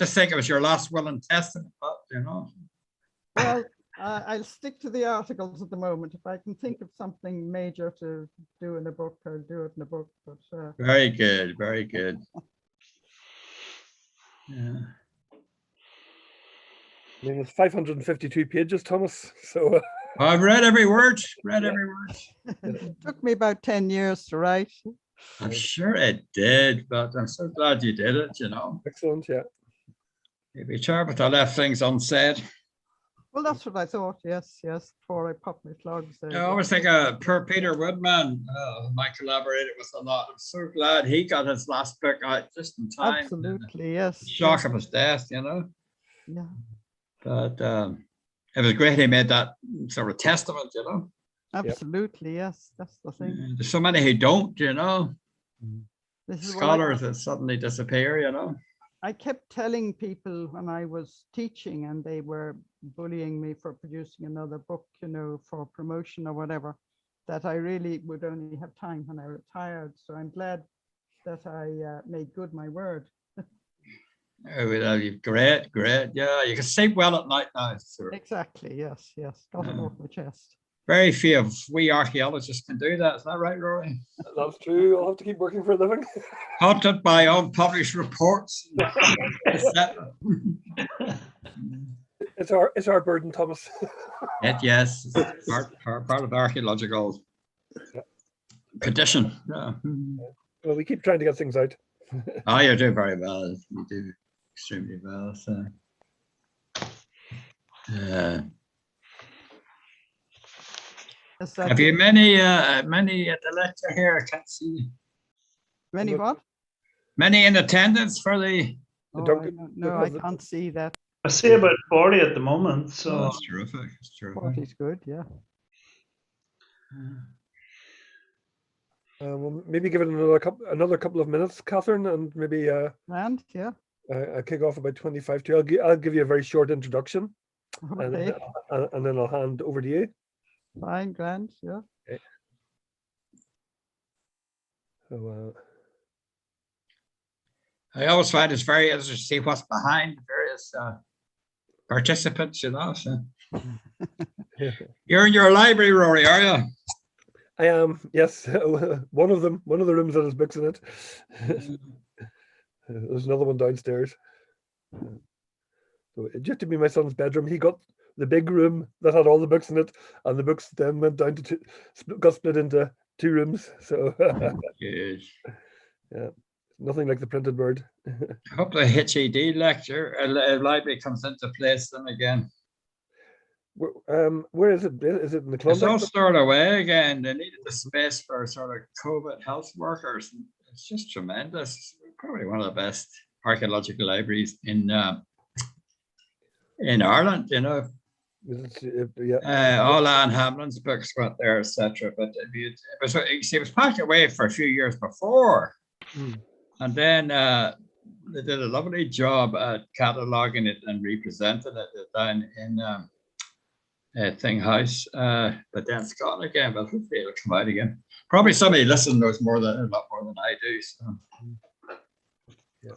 to think it was your last will and testament, but you know. Well, I'll stick to the articles at the moment. If I can think of something major to do in a book, I'll do it in a book. But very good, very good. Yeah. I mean, it's 552 pages, Thomas. So I've read every word. Read every word. it took me about 10 years to write. I'm sure it did, but I'm so glad you did it. You know. excellent, yeah. You'd be terrible if I left things unsaid. Well, that's what I thought. Yes, yes. Before I popped my clogs there. I always think poor Peter Woodman, my collaborator, was a lot. I'm so glad he got his last book out just in time. Absolutely, yes. Shock of his death, you know. Yeah. But it was great he made that sort of testament, you know. Absolutely, yes. That's the thing. There's so many who don't, you know. This is Scholars that suddenly disappear, you know. I kept telling people when I was teaching and they were bullying me for producing another book, you know, for promotion or whatever, that I really would only have time when I retired. So I'm glad that I made good my word. Oh, well, great, great. Yeah, you can sleep well at night now. Sir. Exactly. Yes, yes. Got it off my chest. Very few of we archaeologists can do that. Is that right, Rory? That's true. I'll have to keep working for a living. Haunted by unpublished reports. It's our burden, Thomas. Yes, it's part of the archaeological condition. Yeah. Well, we keep trying to get things out. Oh, you do very well. You do extremely well. So. Have you many at the lecture here? I can't see. Many what? Many in attendance for the. No, I can't see that. I see about 40 at the moment. So that's terrific. That's terrific. 40 is good, yeah. We'll maybe give it another couple of minutes, Catherine, and maybe and yeah, I'll kick off about 25 too. I'll give you a very short introduction, okay. and then I'll hand over to you. Fine, grand, yeah. Okay. So, I always find it's very interesting to see what's behind various participants, you know. So. You're in your library, Rory, are you? I am, yes. One of the rooms that has books in it. There's another one downstairs. So it used to be my son's bedroom. He got the big room that had all the books in it, and the books then went down to got split into 2 rooms. So yes. Yeah, nothing like the printed word. I hope the HED lecture library comes into place then again. Where is it? Is it in the club? It's all stored away again. They needed the space for sort of COVID health workers. It's just tremendous. Probably one of the best archaeological libraries in Ireland, you know. All Anne Hamlin's books went there, etc. But it was packed away for a few years before, and then they did a lovely job at cataloguing it and representing it down in Thing House. But then it's gone again. But hopefully it'll come out again. Probably somebody listening knows a lot more than I do. So. Yeah.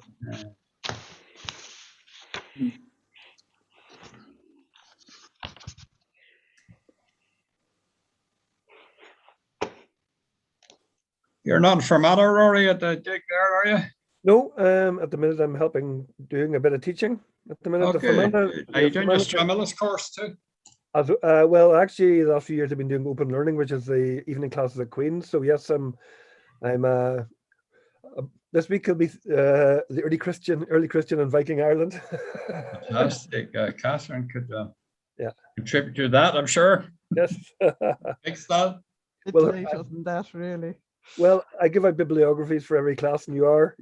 You're not from Rory at the dig there, are you? No, at the minute I'm doing a bit of teaching at the minute. Okay. Are you doing your Transhumance course too? Well, actually, the last few years I've been doing open learning, which is the evening classes at Queen's. So yes, I'm this week will be the early Christian and Viking Ireland. Fantastic. Catherine could contribute to that, I'm sure. Yes. It's later than that, really. Well, I give out bibliographies for every class, and you are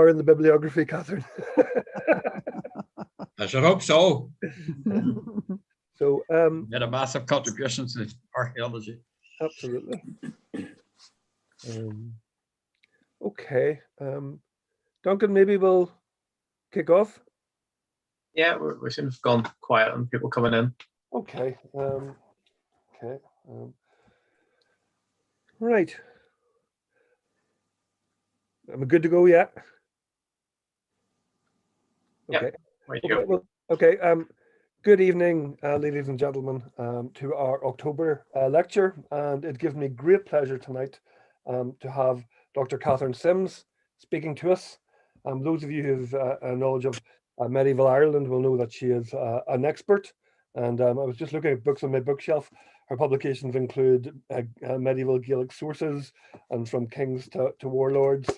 in the bibliography, Catherine. I should hope so. So made a massive contribution to archaeology. Absolutely. Okay. Duncan, maybe we'll kick off. Yeah, we seem to have gone quiet on people coming in. Okay. Right. Am I good to go yet? Yeah. Okay. Way to go. Okay. Well, okay. Good evening, ladies and gentlemen, to our October lecture, and it gives me great pleasure tonight to have Dr. Katharine Simms speaking to us. Those of you who have a knowledge of medieval Ireland will know that she is an expert. And I was just looking at books on my bookshelf. Her publications include medieval Gaelic sources and from kings to warlords.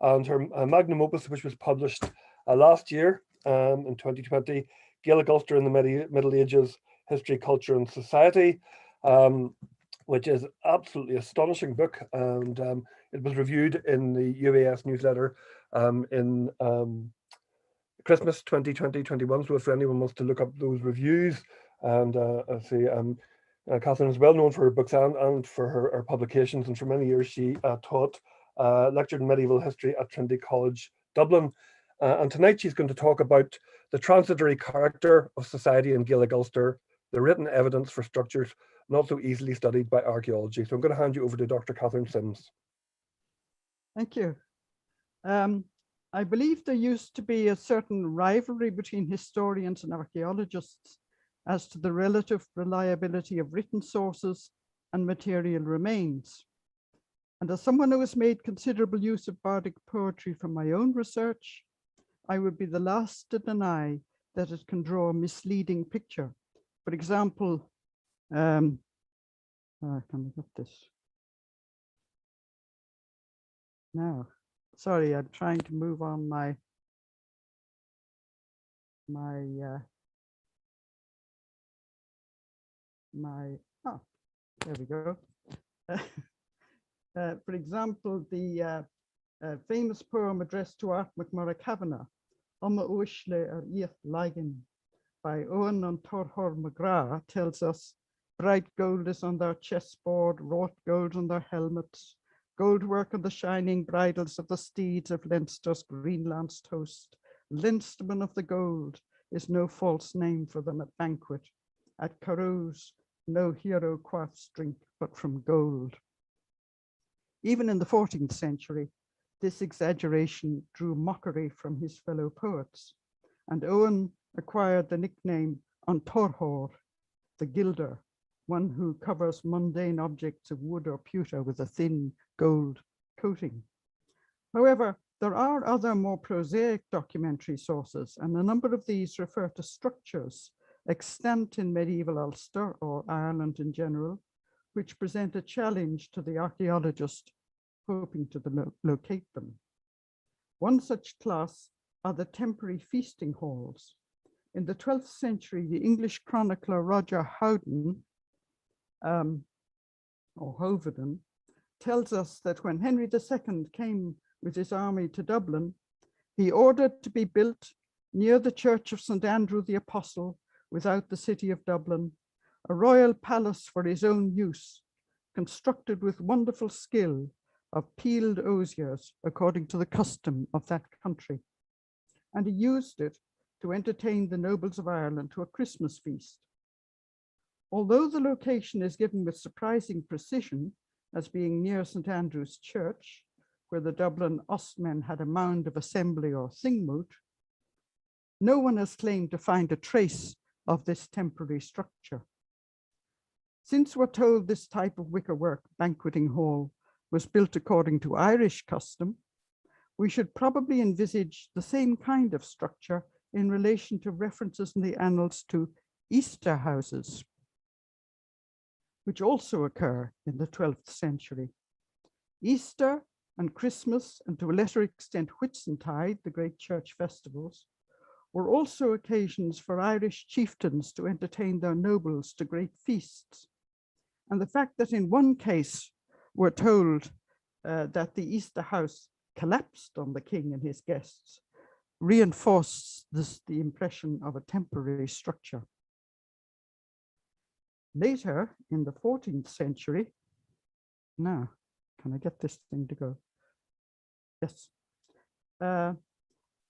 And her magnum opus, which was published last year in 2020, Gaelic Ulster in the Middle Ages, History, Culture and Society, which is absolutely astonishing book. And it was reviewed in the UAS newsletter in Christmas 2020-21. So if anyone wants to look up those reviews, and I see Katharine is well known for her books and for her publications. And for many years she taught, lectured in medieval history at Trinity College Dublin. And tonight she's going to talk about the transitory character of society in Gaelic Ulster, the written evidence for structures not so easily studied by archaeology. So I'm going to hand you over to Dr. Katharine Simms. Thank you. I believe there used to be a certain rivalry between historians and archaeologists as to the relative reliability of written sources and material remains. And as someone who has made considerable use of bardic poetry from my own research, I would be the last to deny that it can draw a misleading picture. For example, can I get this? Now, sorry, I'm trying to move on there we go. For example, the famous poem addressed to Art McMurrough Kavanagh, Oma Uishle Ieth Lagan, by Owen on Torhor McGrath, tells us bright gold is on their chessboard, wrought gold on their helmets, gold work on the shining bridles of the steeds of Leinster's green-lanced host. Leinstermen of the gold is no false name for them at banquet. At carouse, no hero quaffs drink but from gold. Even in the 14th century, this exaggeration drew mockery from his fellow poets, and Owen acquired the nickname An Torhor, the gilder, one who covers mundane objects of wood or pewter with a thin gold coating. However, there are other more prosaic documentary sources, and a number of these refer to structures extant in medieval Ulster or Ireland in general, which present a challenge to the archaeologist hoping to locate them. One such class are the temporary feasting halls. In the 12th century, the English chronicler Roger Howden, or Hoveden, tells us that when Henry II came with his army to Dublin, he ordered to be built near the church of St. Andrew the Apostle, without the city of Dublin, a royal palace for his own use, constructed with wonderful skill of peeled osiers according to the custom of that country. And he used it to entertain the nobles of Ireland to a Christmas feast. Although the location is given with surprising precision as being near St. Andrew's Church, where the Dublin Ostmen had a mound of assembly or thingmoot, no one has claimed to find a trace of this temporary structure. Since we're told this type of wickerwork banqueting hall was built according to Irish custom, we should probably envisage the same kind of structure in relation to references in the annals to Easter houses, which also occur in the 12th century. Easter and Christmas, and to a lesser extent Whitsuntide, the great church festivals, were also occasions for Irish chieftains to entertain their nobles to great feasts. And the fact that in one case we're told that the Easter house collapsed on the king and his guests reinforces the impression of a temporary structure. Later in the 14th century, now, can I get this thing to go? Yes.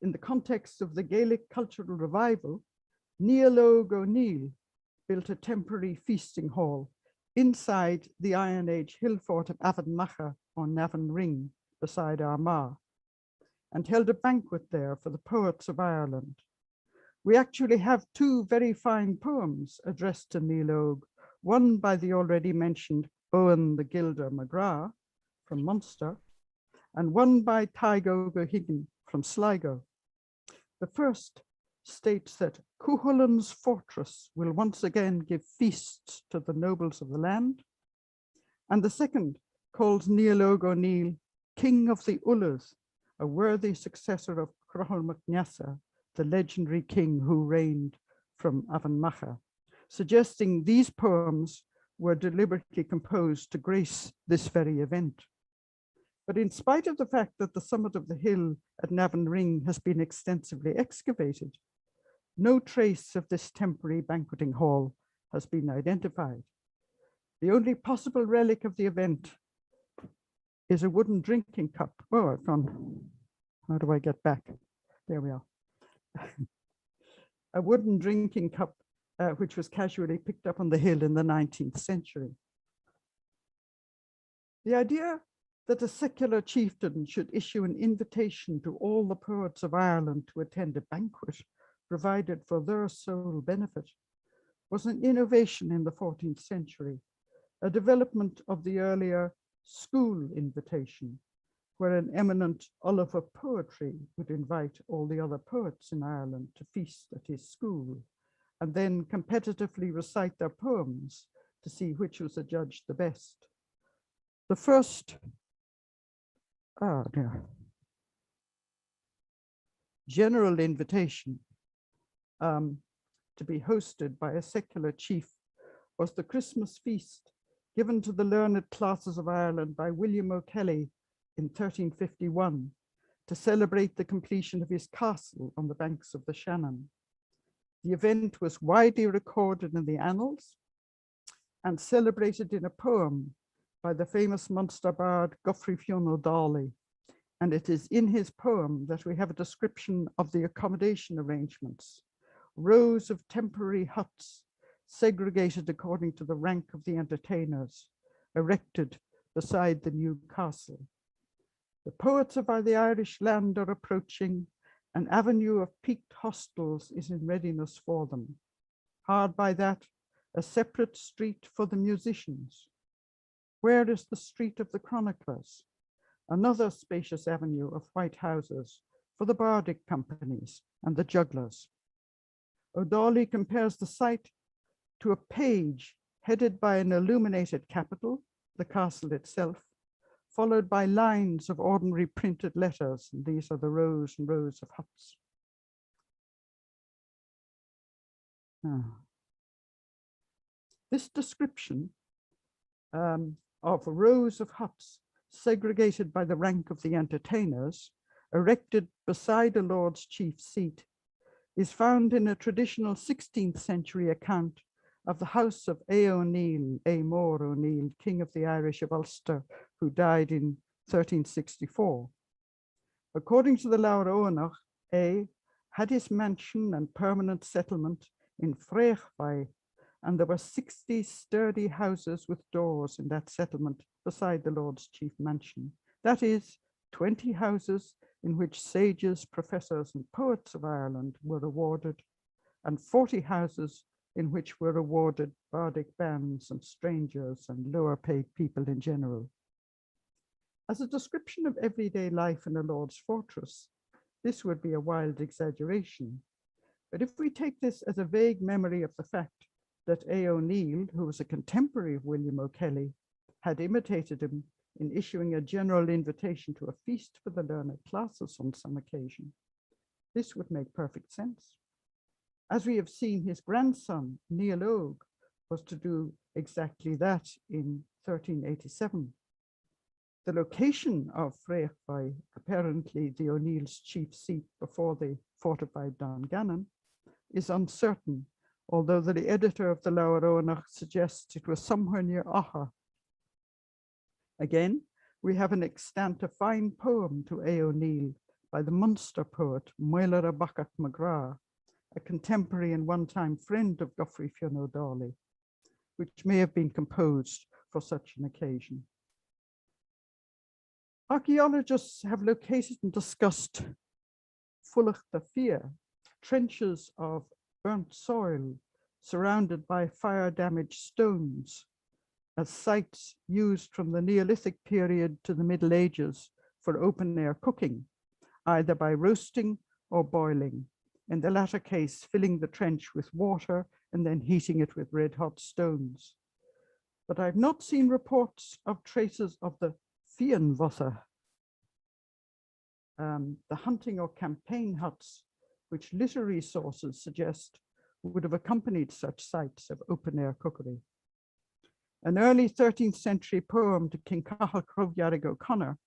In the context of the Gaelic cultural revival, Níl Óg O'Neill built a temporary feasting hall inside the Iron Age hill fort of Avonmacha on Navan Ring beside Armagh, and held a banquet there for the poets of Ireland, We actually have two very fine poems addressed to Níl Óg, one by the already mentioned Owen the Gilder McGrath from Munster, and one by Teigo Gohiggin from Sligo. The first states that Cuchulain's fortress will once again give feasts to the nobles of the land, and the second calls Níl Óg O'Neill King of the Ullahs, a worthy successor of Crahall MacNiassa, the legendary king who reigned from Avonmacha, suggesting these poems were deliberately composed to grace this very event. But in spite of the fact that the summit of the hill at Navan Ring has been extensively excavated, no trace of this temporary banqueting hall has been identified. The only possible relic of the event is a wooden drinking cup. Oh, I've gone. How do I get back? There we are. A wooden drinking cup, which was casually picked up on the hill in the 19th century. The idea that a secular chieftain should issue an invitation to all the poets of Ireland to attend a banquet provided for their sole benefit was an innovation in the 14th century, a development of the earlier school invitation, where an eminent Oliver poetry would invite all the other poets in Ireland to feast at his school, and then competitively recite their poems to see which was adjudged the best. The first general invitation to be hosted by a secular chief was the Christmas feast given to the learned classes of Ireland by William O'Kelly in 1351 to celebrate the completion of his castle on the banks of the Shannon. The event was widely recorded in the annals and celebrated in a poem by the famous Munster bard Geoffrey Fionn O'Donnell, and it is in his poem that we have a description of the accommodation arrangements, rows of temporary huts segregated according to the rank of the entertainers, erected beside the new castle. The poets of the Irish land are approaching. An avenue of peaked hostels is in readiness for them. Hard by that, a separate street for the musicians. Where is the street of the chroniclers? Another spacious avenue of white houses for the bardic companies and the jugglers. O'Donnell compares the site to a page headed by an illuminated capital, the castle itself, followed by lines of ordinary printed letters, and these are the rows and rows of huts. This description of rows of huts segregated by the rank of the entertainers, erected beside a lord's chief seat, is found in a traditional 16th century account of the house of O'Neill, Mór O'Neill, King of the Irish of Ulster, who died in 1364. According to the Laur Óenach, had his mansion and permanent settlement in Creaght, and there were 60 sturdy houses with doors in that settlement beside the Lord's chief mansion. That is, 20 houses in which sages, professors, and poets of Ireland were awarded, and 40 houses in which were awarded bardic bands and strangers and lower paid people in general. As a description of everyday life in a lord's fortress, this would be a wild exaggeration. But if we take this as a vague memory of the fact that O'Neill, who was a contemporary of William O'Kelly, had imitated him in issuing a general invitation to a feast for the learned classes on some occasion, this would make perfect sense. As we have seen, his grandson, Níl Óg, was to do exactly that in 1387. The location of Creaght, apparently the O'Neill's chief seat before they fortified Dungannon, is uncertain, although the editor of the Laur Óenach suggests it was somewhere near Agha. Again, we have an extant a fine poem to O'Neill by the Munster poet Moiler Bachat McGrath, a contemporary and one-time friend of Geoffrey Fionn O'Donnell, which may have been composed for such an occasion. Archaeologists have located and discussed Fulach the Fear trenches of burnt soil surrounded by fire-damaged stones as sites used from the Neolithic period to the Middle Ages for open-air cooking, either by roasting or boiling, in the latter case filling the trench with water and then heating it with red-hot stones. But I've not seen reports of traces of the Fianvotha, the hunting or campaign huts, which literary sources suggest would have accompanied such sites of open-air cookery. An early 13th century poem to King Cahal Croviarig O'Connor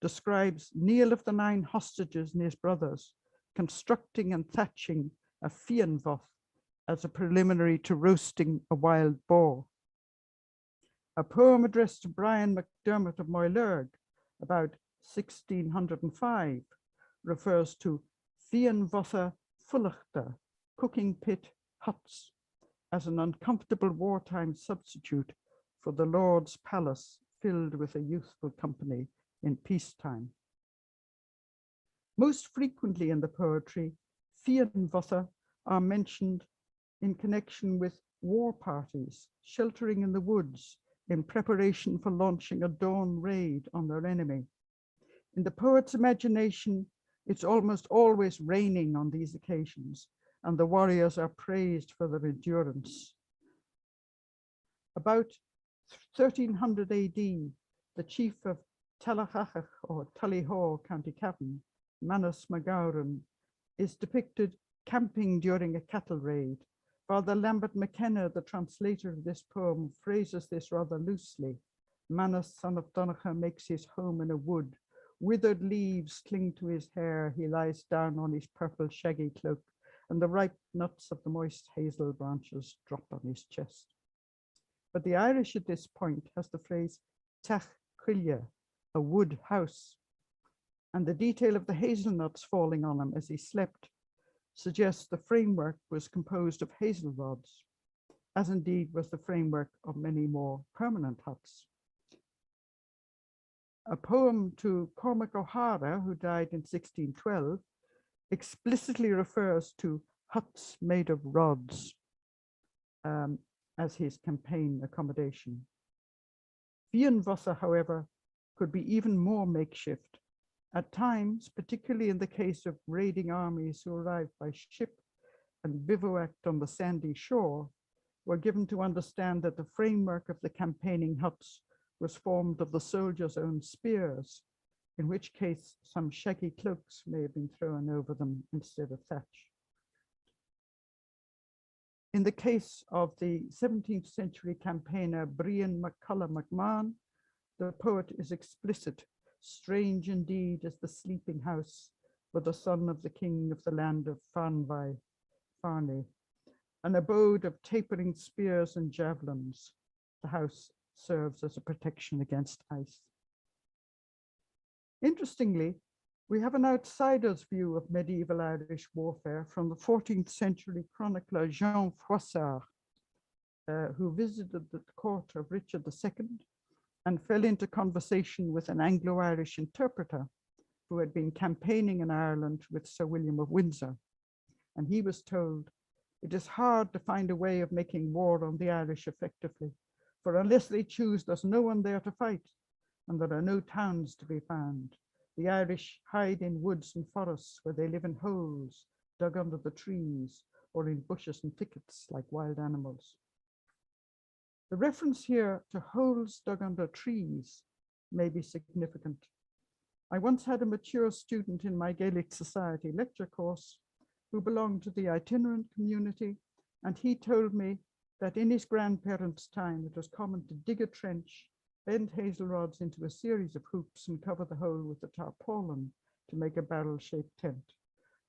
describes Neil of the Nine Hostages and his brothers constructing and thatching a fianvoth as a preliminary to roasting a wild boar. A poem addressed to Brian MacDermott of Moylurg about 1605 refers to fianvotha fullachta, cooking pit huts, as an uncomfortable wartime substitute for the Lord's palace filled with a youthful company in peacetime. Most frequently in the poetry, fianvotha are mentioned in connection with war parties, sheltering in the woods in preparation for launching a dawn raid on their enemy. In the poet's imagination, it's almost always raining on these occasions, and the warriors are praised for their endurance. About 1300 AD, the chief of Talachachach or Tullyhaw, County Cavan, Manus Magauran, is depicted camping during a cattle raid. Father Lambert McKenna, the translator of this poem, phrases this rather loosely. Manus, son of Donacha, makes his home in a wood. Withered leaves cling to his hair. He lies down on his purple shaggy cloak, and the ripe nuts of the moist hazel branches drop on his chest. But the Irish at this point has the phrase tach cuille, a wood house, and the detail of the hazelnuts falling on him as he slept suggests the framework was composed of hazel rods, as indeed was the framework of many more permanent huts. A poem to Cormac O'Hara, who died in 1612, explicitly refers to huts made of rods as his campaign accommodation. Fianvotha, however, could be even more makeshift. At times, particularly in the case of raiding armies who arrived by ship and bivouacked on the sandy shore, were given to understand that the framework of the campaigning huts was formed of the soldiers' own spears, in which case some shaggy cloaks may have been thrown over them instead of thatch. In the case of the 17th century campaigner Brian McCullough McMahon, the poet is explicit. Strange indeed is the sleeping house for the son of the king of the land of Farney, an abode of tapering spears and javelins. The house serves as a protection against ice. Interestingly, we have an outsider's view of medieval Irish warfare from the 14th century chronicler Jean Froissart, who visited the court of Richard II and fell into conversation with an Anglo-Irish interpreter who had been campaigning in Ireland with Sir William of Windsor. And he was told, "It is hard to find a way of making war on the Irish effectively, for unless they choose, there's no one there to fight, and there are no towns to be found. The Irish hide in woods and forests where they live in holes dug under the trees or in bushes and thickets like wild animals." The reference here to holes dug under trees may be significant. I once had a mature student in my Gaelic Society lecture course who belonged to the itinerant community, and he told me that in his grandparents' time, it was common to dig a trench, bend hazel rods into a series of hoops and cover the hole with a tarpaulin to make a barrel-shaped tent.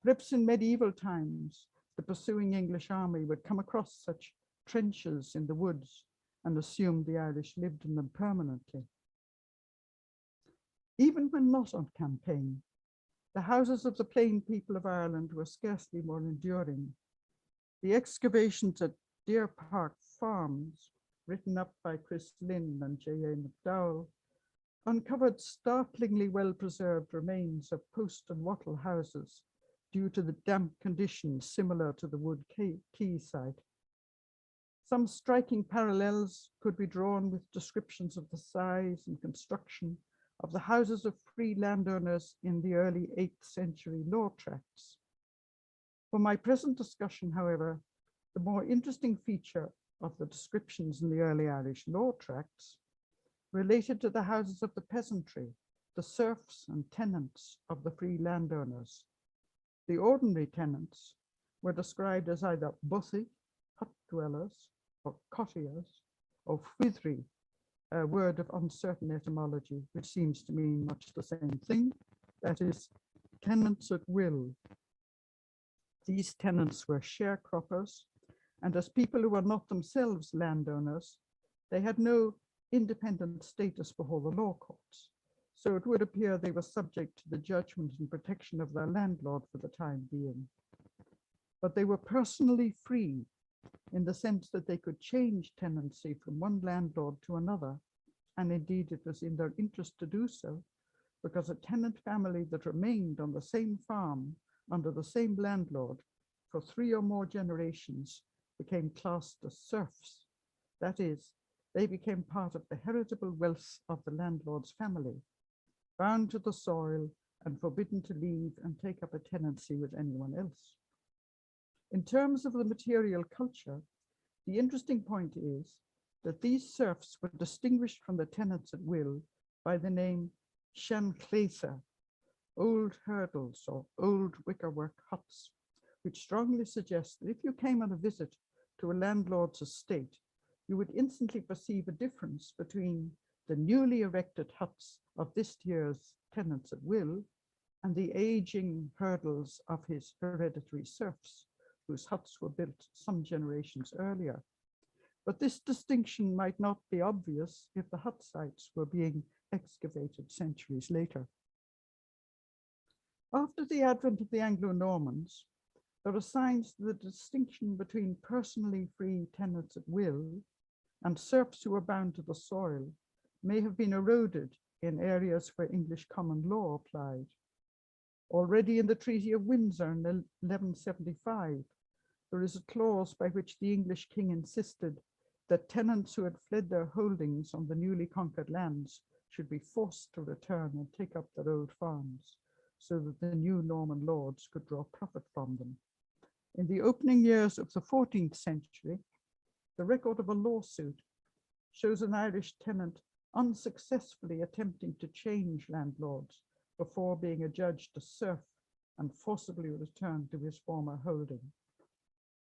Perhaps in medieval times, the pursuing English army would come across such trenches in the woods and assume the Irish lived in them permanently. Even when not on campaign, the houses of the plain people of Ireland were scarcely more enduring. The excavations at Deer Park Farms, written up by Chris Lynn and J.A. McDowell, uncovered startlingly well-preserved remains of post and wattle houses due to the damp conditions similar to the wood quay site. Some striking parallels could be drawn with descriptions of the size and construction of the houses of free landowners in the early 8th century law tracts. For my present discussion, however, the more interesting feature of the descriptions in the early Irish law tracts related to the houses of the peasantry, the serfs and tenants of the free landowners. The ordinary tenants were described as either bothy, hut dwellers, or cottagers, or fwithri, a word of uncertain etymology, which seems to mean much the same thing, that is, tenants at will. These tenants were sharecroppers, and as people who were not themselves landowners, they had no independent status before the law courts. So it would appear they were subject to the judgment and protection of their landlord for the time being. But they were personally free in the sense that they could change tenancy from one landlord to another. And indeed, it was in their interest to do so, because a tenant family that remained on the same farm under the same landlord for 3 or more generations became classed as serfs. That is, they became part of the heritable wealth of the landlord's family, bound to the soil and forbidden to leave and take up a tenancy with anyone else. In terms of the material culture, the interesting point is that these serfs were distinguished from the tenants at will by the name senchléithe, old hurdles or old wickerwork huts, which strongly suggests that if you came on a visit to a landlord's estate, you would instantly perceive a difference between the newly erected huts of this year's tenants at will and the aging hurdles of his hereditary serfs, whose huts were built some generations earlier. But this distinction might not be obvious if the hut sites were being excavated centuries later. After the advent of the Anglo-Normans, there are signs that the distinction between personally free tenants at will and serfs who were bound to the soil may have been eroded in areas where English common law applied. Already in the Treaty of Windsor in 1175, there is a clause by which the English king insisted that tenants who had fled their holdings on the newly conquered lands should be forced to return and take up their old farms, so that the new Norman lords could draw profit from them. In the opening years of the 14th century, the record of a lawsuit shows an Irish tenant unsuccessfully attempting to change landlords before being adjudged a serf and forcibly returned to his former holding.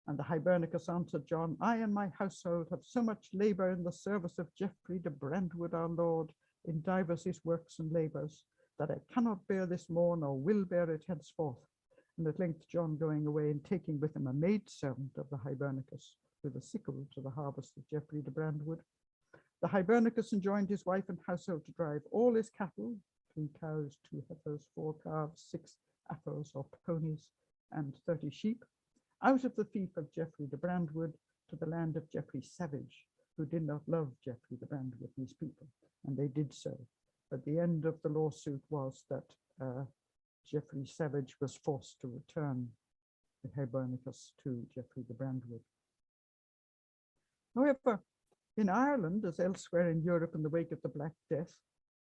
And the Hibernicus answered John, I and my household have so much labour in the service of Geoffrey de Brandwood our Lord in divers his works and labours, that I cannot bear this more, nor will bear it henceforth. And at length John going away and taking with him a maidservant of the Hibernicus with a sickle to the harvest of Geoffrey de Brandwood, the Hibernicus enjoined his wife and household to drive all his cattle, 3 cows, 2 heifers, 4 calves, 6 apples or ponies, and 30 sheep, out of the fief of Geoffrey de Brandwood to the land of Geoffrey Savage, who did not love Geoffrey de Brandwood, these people, and they did so. But the end of the lawsuit was that Geoffrey Savage was forced to return the Hibernicus to Geoffrey de Brandwood. However, in Ireland, as elsewhere in Europe in the wake of the Black Death,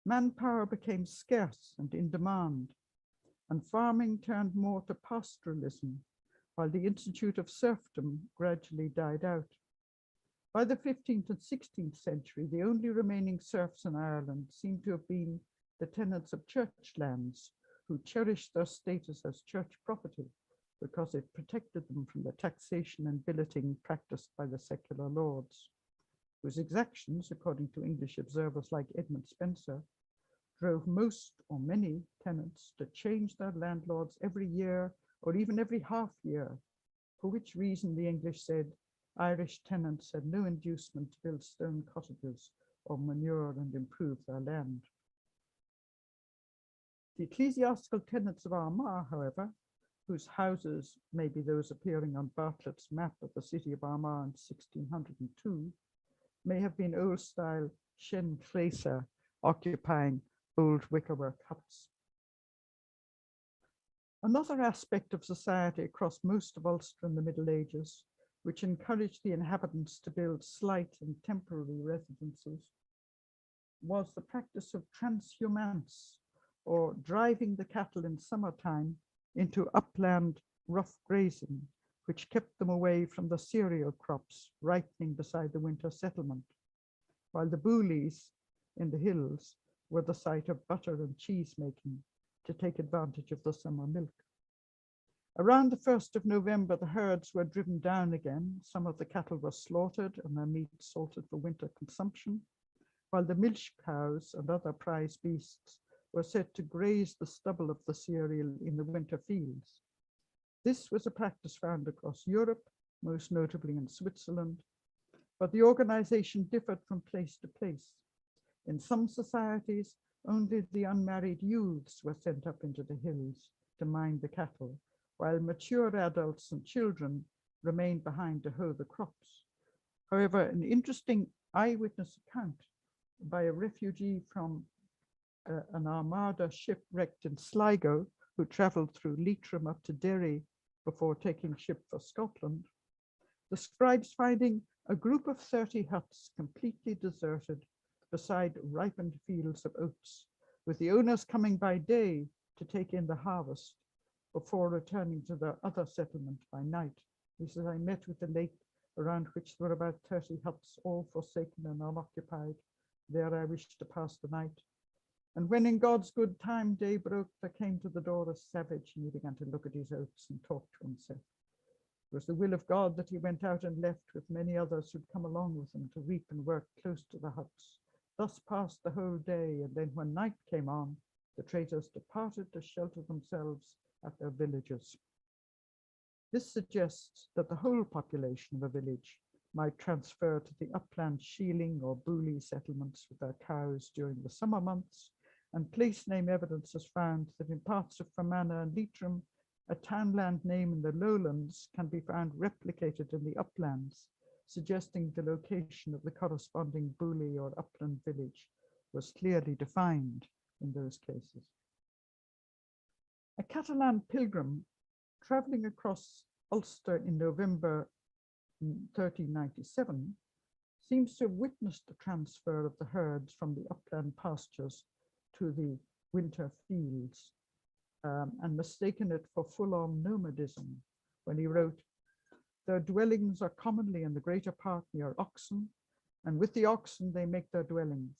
manpower became scarce and in demand, and farming turned more to pastoralism, while the institute of serfdom gradually died out. By the 15th and 16th century, the only remaining serfs in Ireland seem to have been the tenants of church lands, who cherished their status as church property because it protected them from the taxation and billeting practiced by the secular lords, whose exactions, according to English observers like Edmund Spencer, drove most or many tenants to change their landlords every year or even every half year, for which reason the English said Irish tenants had no inducement to build stone cottages or manure and improve their land. The ecclesiastical tenants of Armagh, however, whose houses may be those appearing on Bartlett's map of the city of Armagh in 1602, may have been old-style senchléithe, occupying old wickerwork huts. Another aspect of society across most of Ulster in the Middle Ages, which encouraged the inhabitants to build slight and temporary residences, was the practice of transhumance, or driving the cattle in summertime into upland rough grazing, which kept them away from the cereal crops ripening beside the winter settlement, while the boolies in the hills were the site of butter and cheese making to take advantage of the summer milk. Around the 1st of November, the herds were driven down again. Some of the cattle were slaughtered and their meat salted for winter consumption, while the milch cows and other prize beasts were set to graze the stubble of the cereal in the winter fields. This was a practice found across Europe, most notably in Switzerland, but the organization differed from place to place. In some societies, only the unmarried youths were sent up into the hills to mind the cattle, while mature adults and children remained behind to hoe the crops. However, an interesting eyewitness account by a refugee from an Armada ship wrecked in Sligo, who traveled through Leitrim up to Derry before taking ship for Scotland, describes finding a group of 30 huts completely deserted beside ripened fields of oats, with the owners coming by day to take in the harvest before returning to their other settlement by night. He says, I met with the lake around which there were about 30 huts, all forsaken and unoccupied. There I wished to pass the night. And when in God's good time day broke, there came to the door a savage, and he began to look at his oats and talk to himself. It was the will of God that he went out and left with many others who'd come along with him to reap and work close to the huts. Thus passed the whole day, and then when night came on, the traitors departed to shelter themselves at their villages. This suggests that the whole population of a village might transfer to the upland shieling or booley settlements with their cows during the summer months, and place name evidence has found that in parts of Fermanagh and Leitrim, a townland name in the lowlands can be found replicated in the uplands, suggesting the location of the corresponding booley or upland village was clearly defined in those cases. A Catalan pilgrim traveling across Ulster in November 1397 seems to have witnessed the transfer of the herds from the upland pastures to the winter fields and mistaken it for full-on nomadism when he wrote, their dwellings are commonly in the greater part near oxen, and with the oxen they make their dwellings.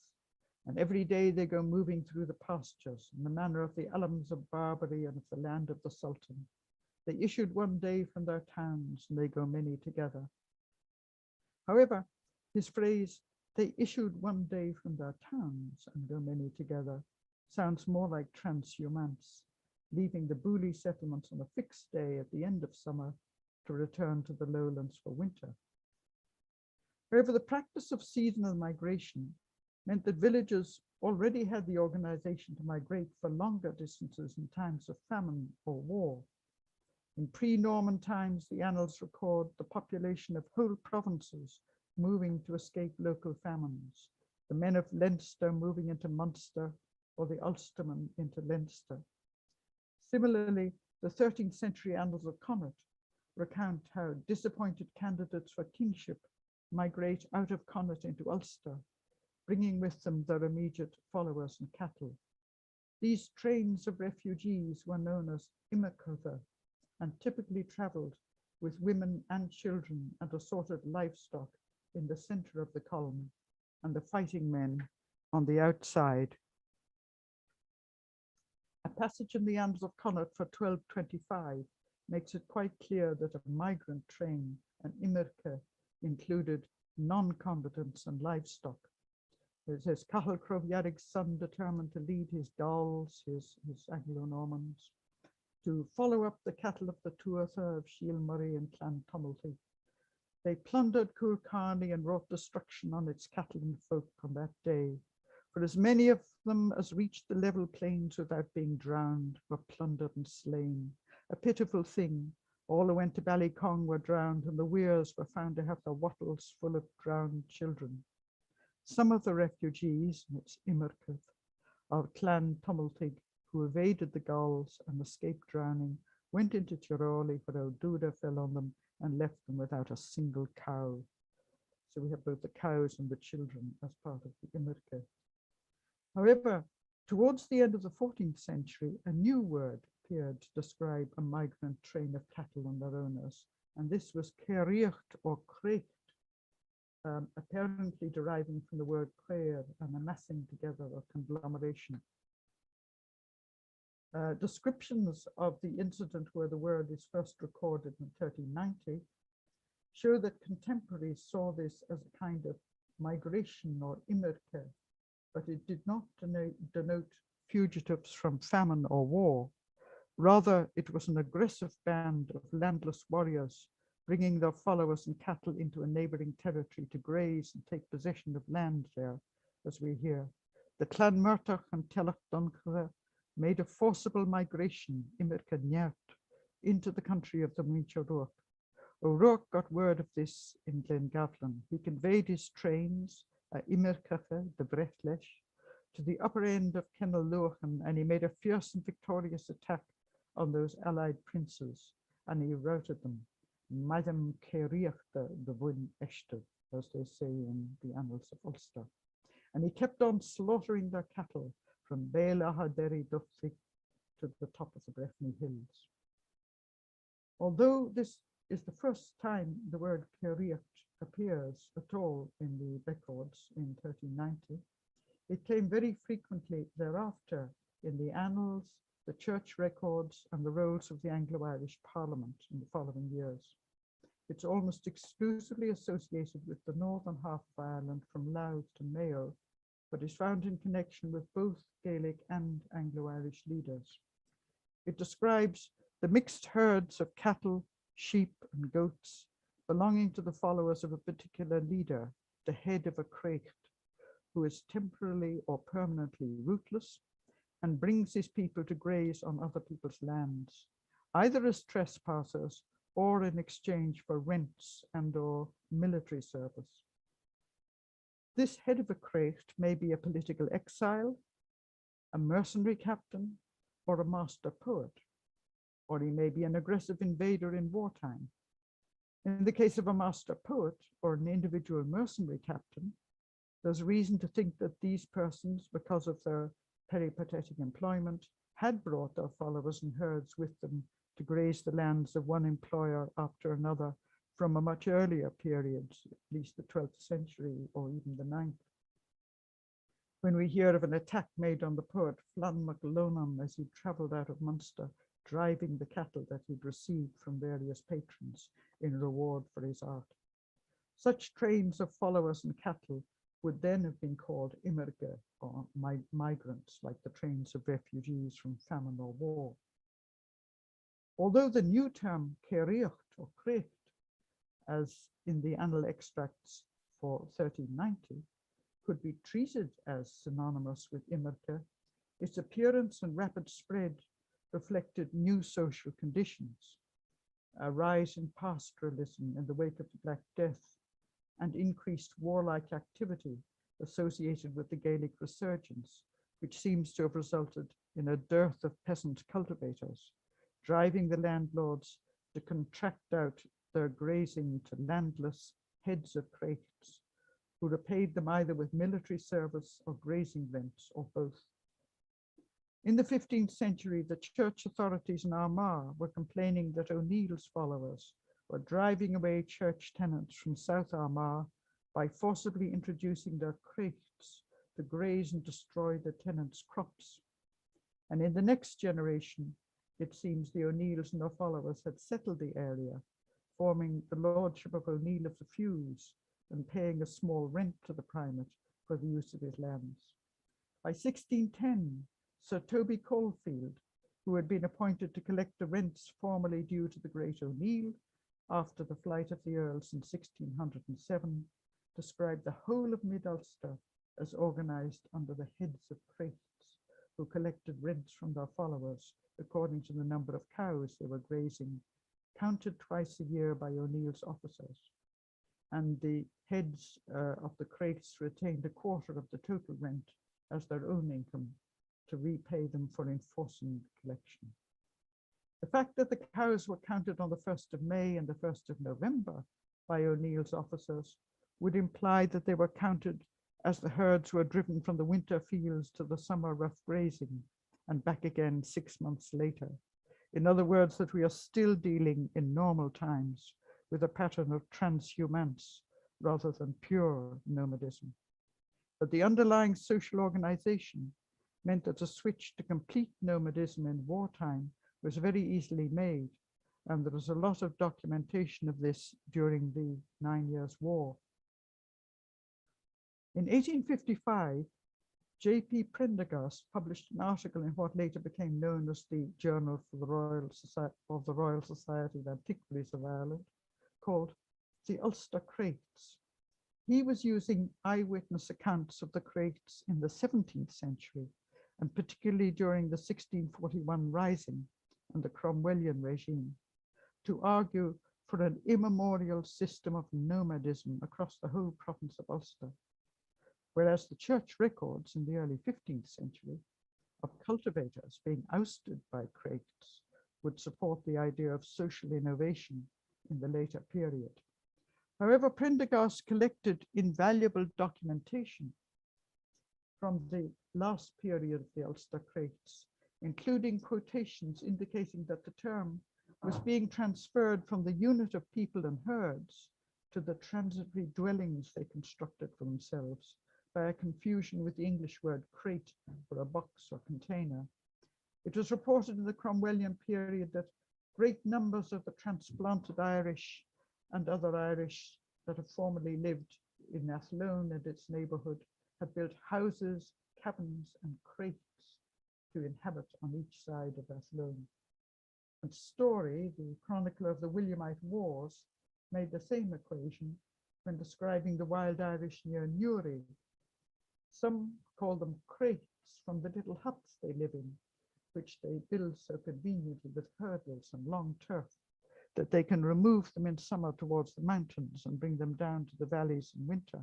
And every day they go moving through the pastures in the manner of the alums of Barbary and of the land of the Sultan. They issued one day from their towns, and they go many together. However, his phrase, they issued one day from their towns and go many together, sounds more like transhumance, leaving the booley settlements on a fixed day at the end of summer to return to the lowlands for winter. However, the practice of seasonal migration meant that villages already had the organization to migrate for longer distances in times of famine or war. In pre-Norman times, the annals record the population of whole provinces moving to escape local famines, the men of Leinster moving into Munster or the Ulstermen into Leinster. Similarly, the 13th century annals of Connaught recount how disappointed candidates for kingship migrate out of Connaught into Ulster, bringing with them their immediate followers and cattle. These trains of refugees were known as immicotha and typically traveled with women and children and assorted livestock in the center of the column and the fighting men on the outside. A passage in the Annals of Connaught for 1225 makes it quite clear that a migrant train, an imirke, included non-combatants and livestock. It says, Cahal Croviarig's son determined to lead his Gauls, his Anglo-Normans, to follow up the cattle of the Tuatha of Shiel Murray and Clan Tumulty. They plundered Coolcarney and wrought destruction on its cattle and folk on that day. For as many of them as reached the level plains without being drowned were plundered and slain. A pitiful thing. All who went to Ballycong were drowned, and the weirs were found to have their wattles full of drowned children. Some of the refugees, it's Imerkith, of Clan Tumultig, who evaded the Gauls and escaped drowning, went into Tiroli where O'Duda fell on them and left them without a single cow. So we have both the cows and the children as part of the Imirke. However, towards the end of the 14th century, a new word appeared to describe a migrant train of cattle and their owners, and this was creaght or creaght, apparently deriving from the word creagh, an amassing together or conglomeration. Descriptions of the incident where the word is first recorded in 1390 show that contemporaries saw this as a kind of migration or imirke, but it did not denote fugitives from famine or war. Rather, it was an aggressive band of landless warriors bringing their followers and cattle into a neighboring territory to graze and take possession of land there, as we hear. The Clan Murtach and Telach Dunkre made a forcible migration, Imirke Njert, into the country of the Minch O'Rourke. O'Rourke got word of this in Glengavlin. He conveyed his trains, Imirkeche, the Bretlesh, to the upper end of Kenilluchan, and he made a fierce and victorious attack on those allied princes, and he routed them. Madam Creaght, the Wyn Eshte, as they say in the Annals of Ulster. And he kept on slaughtering their cattle from Beilahaderi Dufthik to the top of the Breffni Hills. Although this is the first time the word Creaght appears at all in the records in 1390, it came very frequently thereafter in the annals, the church records, and the rolls of the Anglo-Irish Parliament in the following years. It's almost exclusively associated with the northern half of Ireland from Louth to Mayo, but is found in connection with both Gaelic and Anglo-Irish leaders. It describes the mixed herds of cattle, sheep, and goats belonging to the followers of a particular leader, the head of a creaght, who is temporarily or permanently rootless and brings his people to graze on other people's lands, either as trespassers or in exchange for rents and or military service. This head of a creaght may be a political exile, a mercenary captain, or a master poet, or he may be an aggressive invader in wartime. In the case of a master poet or an individual mercenary captain, there's reason to think that these persons, because of their peripatetic employment, had brought their followers and herds with them to graze the lands of one employer after another from a much earlier period, at least the 12th century or even the 9th. When we hear of an attack made on the poet Flann MacLonan as he travelled out of Munster, driving the cattle that he'd received from various patrons in reward for his art. Such trains of followers and cattle would then have been called imirke, or migrants, like the trains of refugees from famine or war. Although the new term creaght or creaght, as in the annal extracts for 1390, could be treated as synonymous with imirke, its appearance and rapid spread reflected new social conditions, a rise in pastoralism in the wake of the Black Death, and increased warlike activity associated with the Gaelic resurgence, which seems to have resulted in a dearth of peasant cultivators, driving the landlords to contract out their grazing to landless heads of creaghts, who repaid them either with military service or grazing rents, or both. In the 15th century, the church authorities in Armagh were complaining that O'Neill's followers were driving away church tenants from South Armagh by forcibly introducing their creaghts to graze and destroy the tenants' crops. And in the next generation, it seems the O'Neills and their followers had settled the area, forming the Lordship of O'Neill of the Fews and paying a small rent to the primate for the use of his lands. By 1610, Sir Toby Caulfield, who had been appointed to collect the rents formerly due to the great O'Neill after the flight of the Earls in 1607, described the whole of Mid-Ulster as organized under the heads of creaghts, who collected rents from their followers according to the number of cows they were grazing, counted twice a year by O'Neill's officers. And the heads of the creaghts retained a quarter of the total rent as their own income, to repay them for enforcing the collection. The fact that the cows were counted on the 1st of May and the 1st of November by O'Neill's officers would imply that they were counted as the herds were driven from the winter fields to the summer rough grazing and back again 6 months later. In other words, that we are still dealing in normal times with a pattern of transhumance rather than pure nomadism. But the underlying social organization meant that a switch to complete nomadism in wartime was very easily made, and there was a lot of documentation of this during the 9 Years' War. In 1855, J.P. Prendergast published an article in what later became known as the Journal for the Royal Society of Antiquaries of Ireland, called The Ulster Creaghts. He was using eyewitness accounts of the Creaghts in the 17th century, and particularly during the 1641 Rising and the Cromwellian regime, to argue for an immemorial system of nomadism across the whole province of Ulster, whereas the church records in the early 15th century of cultivators being ousted by Creaghts would support the idea of social innovation in the later period. However, Prendergast collected invaluable documentation from the last period of the Ulster Creaghts, including quotations indicating that the term was being transferred from the unit of people and herds to the transitory dwellings they constructed for themselves by a confusion with the English word crate for a box or container. It was reported in the Cromwellian period that great numbers of the transplanted Irish and other Irish that have formerly lived in Athlone and its neighborhood had built houses, cabins, and crates to inhabit on each side of Athlone. And Story, the chronicler of the Williamite Wars, made the same equation when describing the wild Irish near Newry. Some call them creaghts from the little huts they live in, which they build so conveniently with hurdles and long turf that they can remove them in summer towards the mountains and bring them down to the valleys in winter.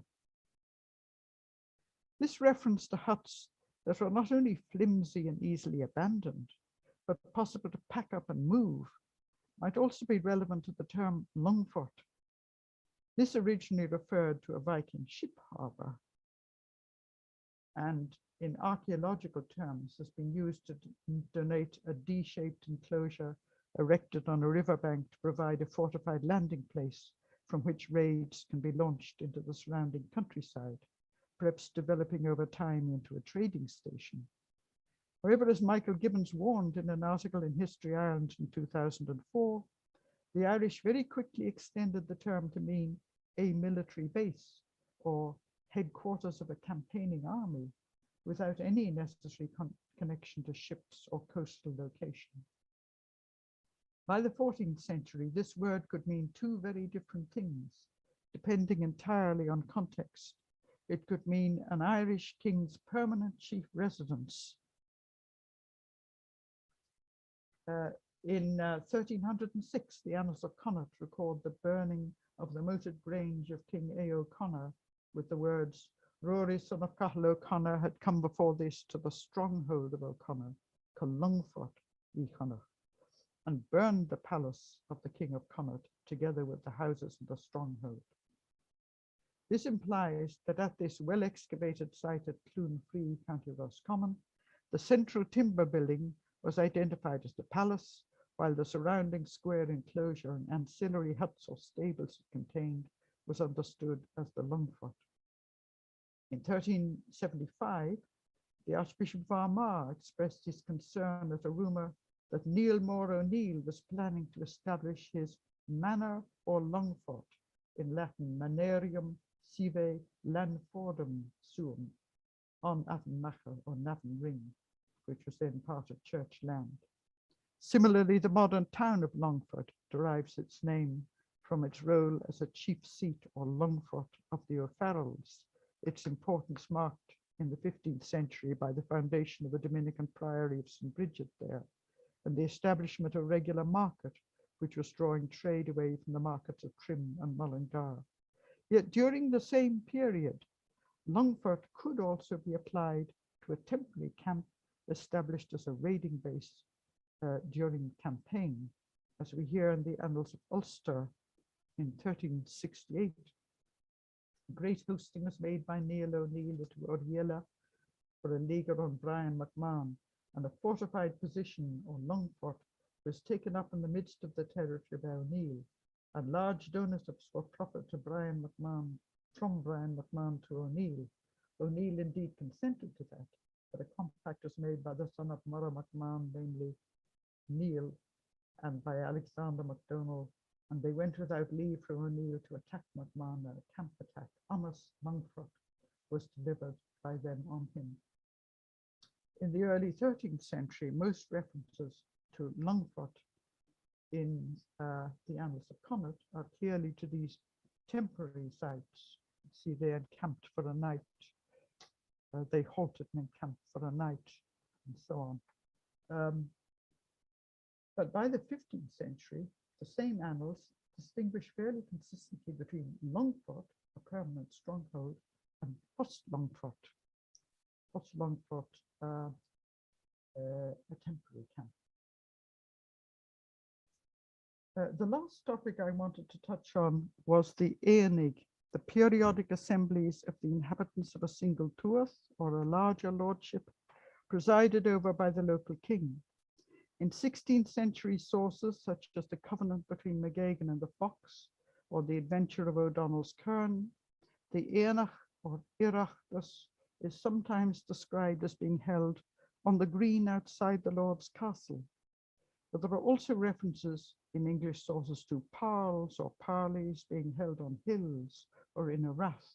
This reference to huts that were not only flimsy and easily abandoned, but possible to pack up and move, might also be relevant to the term Longfort. This originally referred to a Viking ship harbour, and in archaeological terms has been used to denote a D-shaped enclosure erected on a riverbank to provide a fortified landing place from which raids can be launched into the surrounding countryside, perhaps developing over time into a trading station. However, as Michael Gibbons warned in an article in History Ireland in 2004, the Irish very quickly extended the term to mean a military base or headquarters of a campaigning army without any necessary connection to ships or coastal location. By the 14th century, this word could mean two very different things, depending entirely on context. It could mean an Irish king's permanent chief residence. In 1306, the Annals of Connaught record the burning of the moated grange of King A. O'Connor with the words, Rory, son of Cathal O'Connor, had come before this to the stronghold of O'Connor, Longfort, O'Connor, and burned the palace of the King of Connaught together with the houses of the stronghold. This implies that at this well-excavated site at Cloonfree, County Roscommon, the central timber building was identified as the palace, while the surrounding square enclosure and ancillary huts or stables it contained was understood as the Longfort. In 1375, the Archbishop of Armagh expressed his concern at a rumour that Neil More O'Neill was planning to establish his manor or Longfort, in Latin manerium sive Longfortum suum, on Avonmachel or Navan Ring, which was then part of church land. Similarly, the modern town of Longfort derives its name from its role as a chief seat or Longfort of the O'Farrells, its importance marked in the 15th century by the foundation of a Dominican priory of St. Bridget there, and the establishment of a regular market, which was drawing trade away from the markets of Trim and Mullingar. Yet during the same period, Longfort could also be applied to a temporary camp established as a raiding base during campaign, as we hear in the Annals of Ulster in 1368. Great hosting was made by Neil O'Neill to Oriella for a leaguer on Brian MacMahon, and a fortified position, or Longfort, was taken up in the midst of the territory of O'Neill, and large donatives were proffered to Brian MacMahon, from Brian MacMahon to O'Neill. O'Neill indeed consented to that, but a compact was made by the son of Murrogh MacMahon, namely Neil, and by Alexander MacDonald, and they went without leave from O'Neill to attack MacMahon, and a camp attack, Amos Longfort, was delivered by them on him. In the early 13th century, most references to Longfort in the Annals of Connaught are clearly to these temporary sites. See, they encamped for a night, they halted and encamped for a night, and so on. But by the 15th century, the same annals distinguish fairly consistently between Longfort, a permanent stronghold, and post-Longfort. Post-Longfort, a temporary camp. The last topic I wanted to touch on was the Éannig, the periodic assemblies of the inhabitants of a single tuath or a larger lordship, presided over by the local king. In 16th century sources, such as the covenant between McGagan and the Fox, or the adventure of O'Donnell's Cairn, the Éannig or Oireachtas is sometimes described as being held on the green outside the Lord's castle. But there are also references in English sources to parles or parleys being held on hills or in a rath.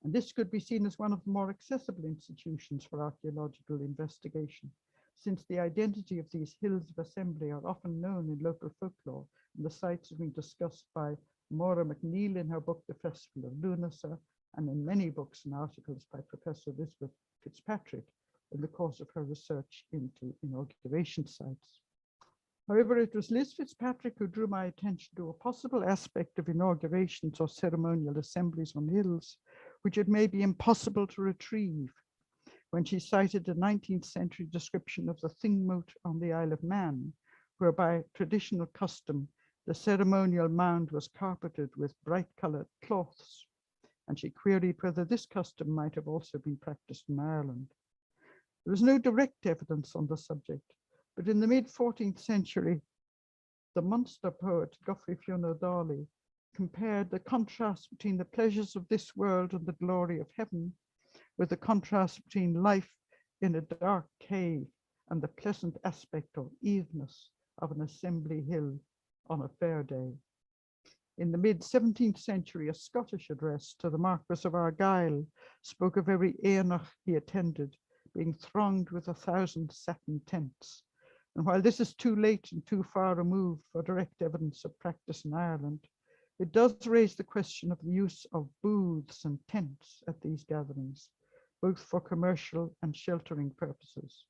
And this could be seen as one of the more accessible institutions for archaeological investigation, since the identity of these hills of assembly are often known in local folklore, and the sites have been discussed by Maura McNeill in her book, The Festival of Lunasa, and in many books and articles by Professor Elizabeth Fitzpatrick in the course of her research into inauguration sites. However, it was Liz Fitzpatrick who drew my attention to a possible aspect of inaugurations or ceremonial assemblies on hills, which it may be impossible to retrieve, when she cited a 19th century description of the Thingmote on the Isle of Man, where by traditional custom, the ceremonial mound was carpeted with bright colored cloths, and she queried whether this custom might have also been practiced in Ireland. There is no direct evidence on the subject, but in the mid-14th century, the Munster poet Geoffrey Fionn O'Dowley compared the contrast between the pleasures of this world and the glory of heaven with the contrast between life in a dark cave and the pleasant aspect or eveness of an assembly hill on a fair day. In the mid-17th century, a Scottish address to the Marquess of Argyll spoke of every Éannig he attended being thronged with 1,000 satin tents. And while this is too late and too far removed for direct evidence of practice in Ireland, it does raise the question of the use of booths and tents at these gatherings, both for commercial and sheltering purposes.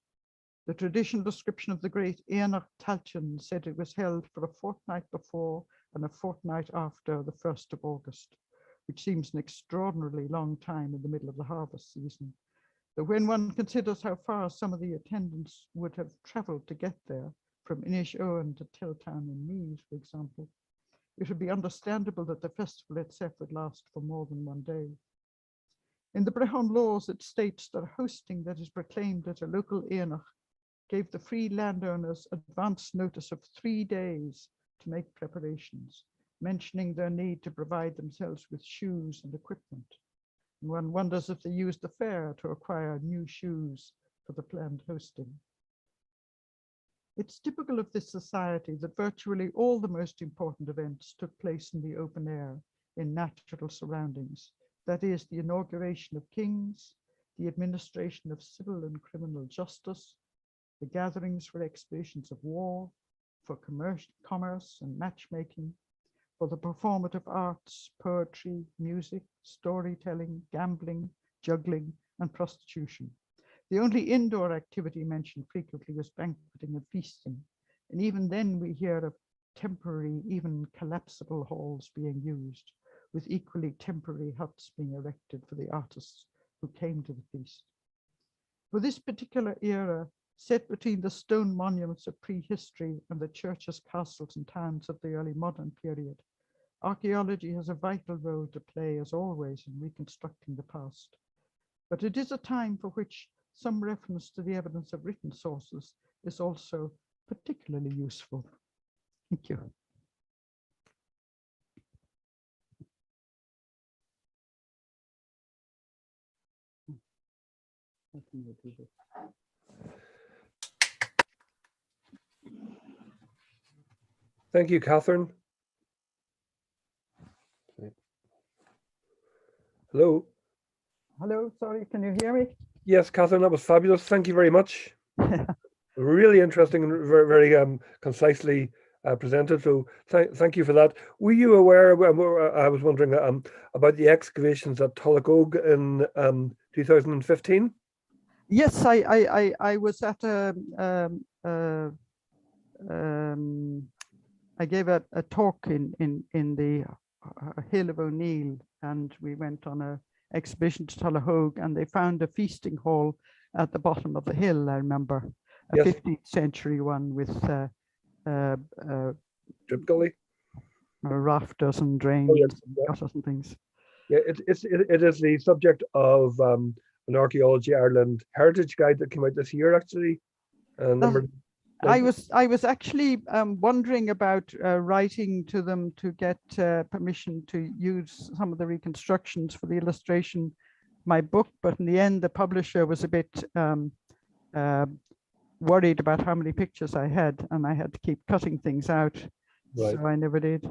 The traditional description of the great Éannig Tailteann said it was held for a fortnight before and a fortnight after the 1st of August, which seems an extraordinarily long time in the middle of the harvest season. But when one considers how far some of the attendants would have travelled to get there, from Inishowen to Tiltown in Meath, for example, it would be understandable that the festival itself would last for more than one day. In the Brehon laws, it states that hosting that is proclaimed at a local Éannig gave the free landowners advance notice of 3 days to make preparations, mentioning their need to provide themselves with shoes and equipment. And one wonders if they used the fair to acquire new shoes for the planned hosting. It's typical of this society that virtually all the most important events took place in the open air, in natural surroundings. That is, the inauguration of kings, the administration of civil and criminal justice, the gatherings for expeditions of war, for commerce and matchmaking, for the performative arts, poetry, music, storytelling, gambling, juggling, and prostitution. The only indoor activity mentioned frequently was banqueting and feasting, and even then we hear of temporary, even collapsible halls being used, with equally temporary huts being erected for the artists who came to the feast. For this particular era, set between the stone monuments of prehistory and the churches, castles and towns of the early modern period, archaeology has a vital role to play, as always, in reconstructing the past. But it is a time for which some reference to the evidence of written sources is also particularly useful. Thank you. Thank you, Katharine. Hello. Hello, sorry, can you hear me? Yes, Katharine, that was fabulous. Thank you very much. Really interesting and very, very concisely presented. So thank you for that. Were you aware? I was wondering about the excavations at Tullagog in 2015. Yes, I was at I gave a talk in the Hill of O'Neill, and we went on a exhibition to Tullagog, and they found a feasting hall at the bottom of the hill. I remember a Yes. 15th century one with Drip Gully. rafters and drains, Oh, yes, and yeah. gutters and things. Yeah, it is the subject of an Archaeology Ireland Heritage Guide that came out this year, actually. I was actually wondering about writing to them to get permission to use some of the reconstructions for the illustration of my book, but in the end, the publisher was a bit worried about how many pictures I had, and I had to keep cutting things out. Right. So I never did.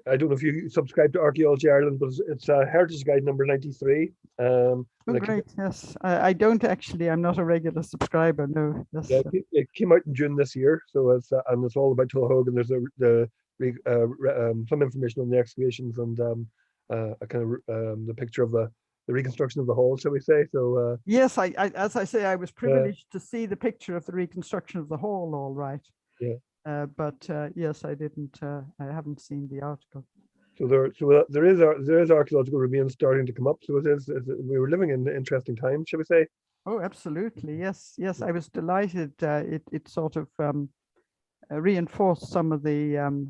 I don't know if you subscribe to Archaeology Ireland, but it's Heritage Guide number 93. Oh, great, yes. I don't actually, I'm not a regular subscriber, no. Yes. Yeah, it came out in June this year, so it's and it's all about Tullagog, and there's some information on the excavations and a kind of the picture of the reconstruction of the hall, shall we say? So yes, as I say, I was privileged to see the picture of the reconstruction of the hall, all right. Yeah. But yes, I didn't. I haven't seen the article. So there is archaeological remains starting to come up. So we were living in interesting times, shall we say? Oh, absolutely. Yes, yes. I was delighted. It sort of reinforced some of the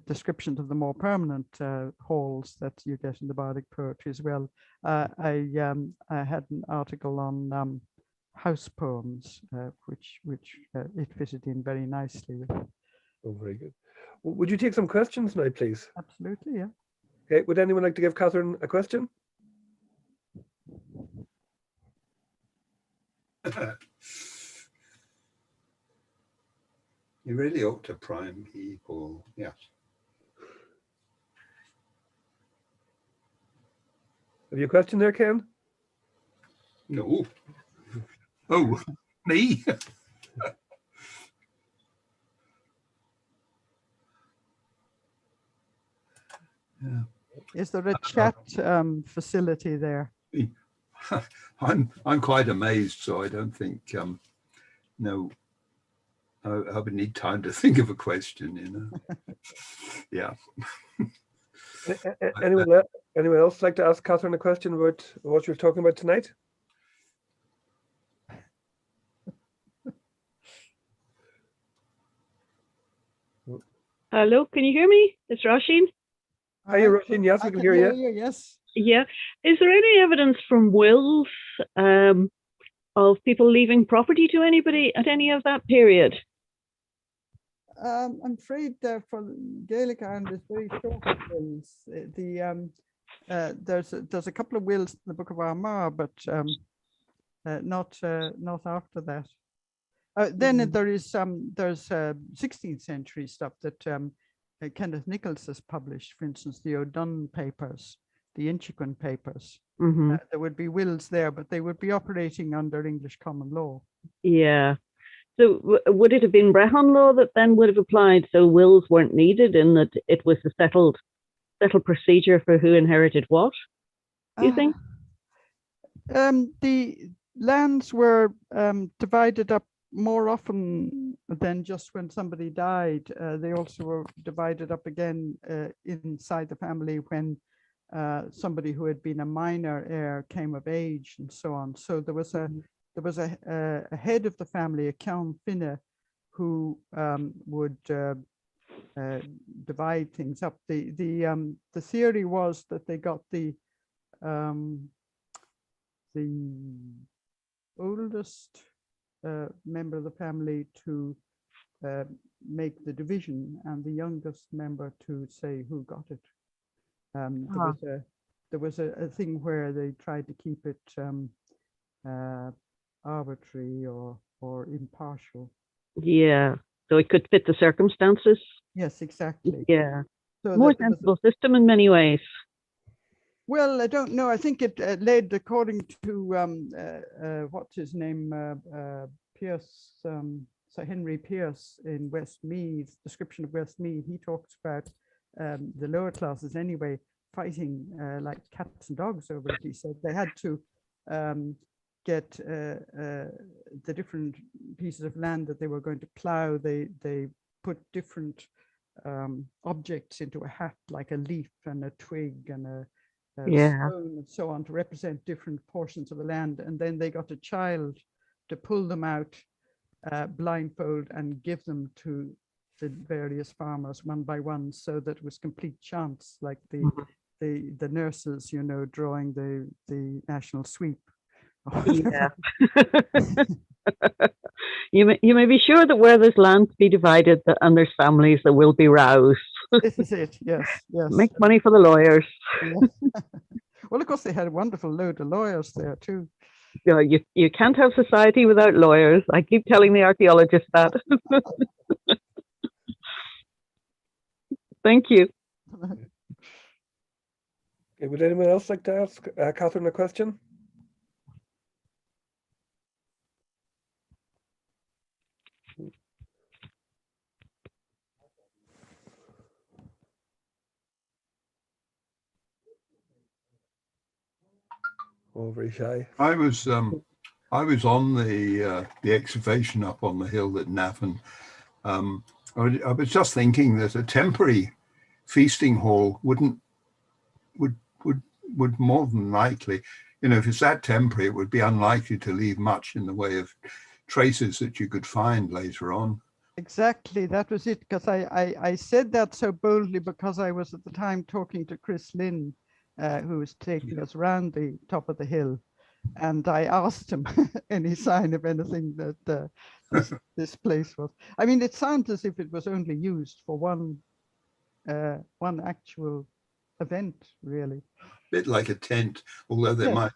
descriptions of the more permanent halls that you get in the bardic poetry as well. I had an article on house poems, which it fitted in very nicely with. Oh, very good. Would you take some questions now, please? Absolutely, yeah. Okay. Would anyone like to give Katharine a question? You really ought to prime people. Yes. Have you a question there, Ken? No. Oh, me? Yeah. Is there a chat facility there? I'm quite amazed, so I don't think no. I would need time to think of a question, you know. Yeah. Anyone else like to ask Katharine a question about what you're talking about tonight? Hello, can you hear me? It's Roisin. Hi, Roisin. Yes, we can hear you. Yes. Yeah. Is there any evidence from wills of people leaving property to anybody at any of that period? I'm afraid for Gaelic Ireland, it's very short wills. There's a couple of wills in the Book of Armagh, but not after that. Then there's 16th century stuff that Kenneth Nichols has published, for instance, the O'Dunn papers, the Inchiquin papers. Mm-hmm. There would be wills there, but they would be operating under English common law. Yeah. So would it have been Brehon law that then would have applied? So wills weren't needed in that it was a settled procedure for who inherited what, do you think? The lands were divided up more often than just when somebody died. They also were divided up again inside the family when somebody who had been a minor heir came of age and so on. So there was a head of the family, a Ceann Finne, who would divide things up. The theory was that they got the oldest member of the family to make the division, and the youngest member to say who got it. There was a thing where they tried to keep it arbitrary or impartial. Yeah, so it could fit the circumstances. Yes, exactly. Yeah, So more that there was sensible system in many ways. well, I don't know. I think it led, according to what's his name, Pierce, Sir Henry Pierce in Westmeath's description of Westmeath. He talks about the lower classes anyway fighting like cats and dogs over it. He said they had to get the different pieces of land that they were going to plow. They put different objects into a hat, like a leaf and a twig and a stone and so on, to represent different portions of the land. And then they got a child to pull them out blindfold and give them to the various farmers one by one, so that it was complete chance, like the nurses, you know, drawing the national sweep. Yeah. You may be sure that where there's land to be divided, and there's families that will be roused. This is it. Yes, yes. Make money for the lawyers. Yeah. Well, of course, they had a wonderful load of lawyers there too. You can't have society without lawyers. I keep telling the archaeologists that. Thank you. Okay, would anyone else like to ask Katharine a question? Oh, very shy. I was on the excavation up on the hill at Navan. I was just thinking that a temporary feasting hall would more than likely, you know, if it's that temporary, it would be unlikely to leave much in the way of traces that you could find later on. Exactly, that was it. Because I said that so boldly because I was at the time talking to Chris Lynn, who was taking us around the top of the hill, and I asked him any sign of anything that this place was. I mean, it sounds as if it was only used for one actual event, really. A bit like a tent, although there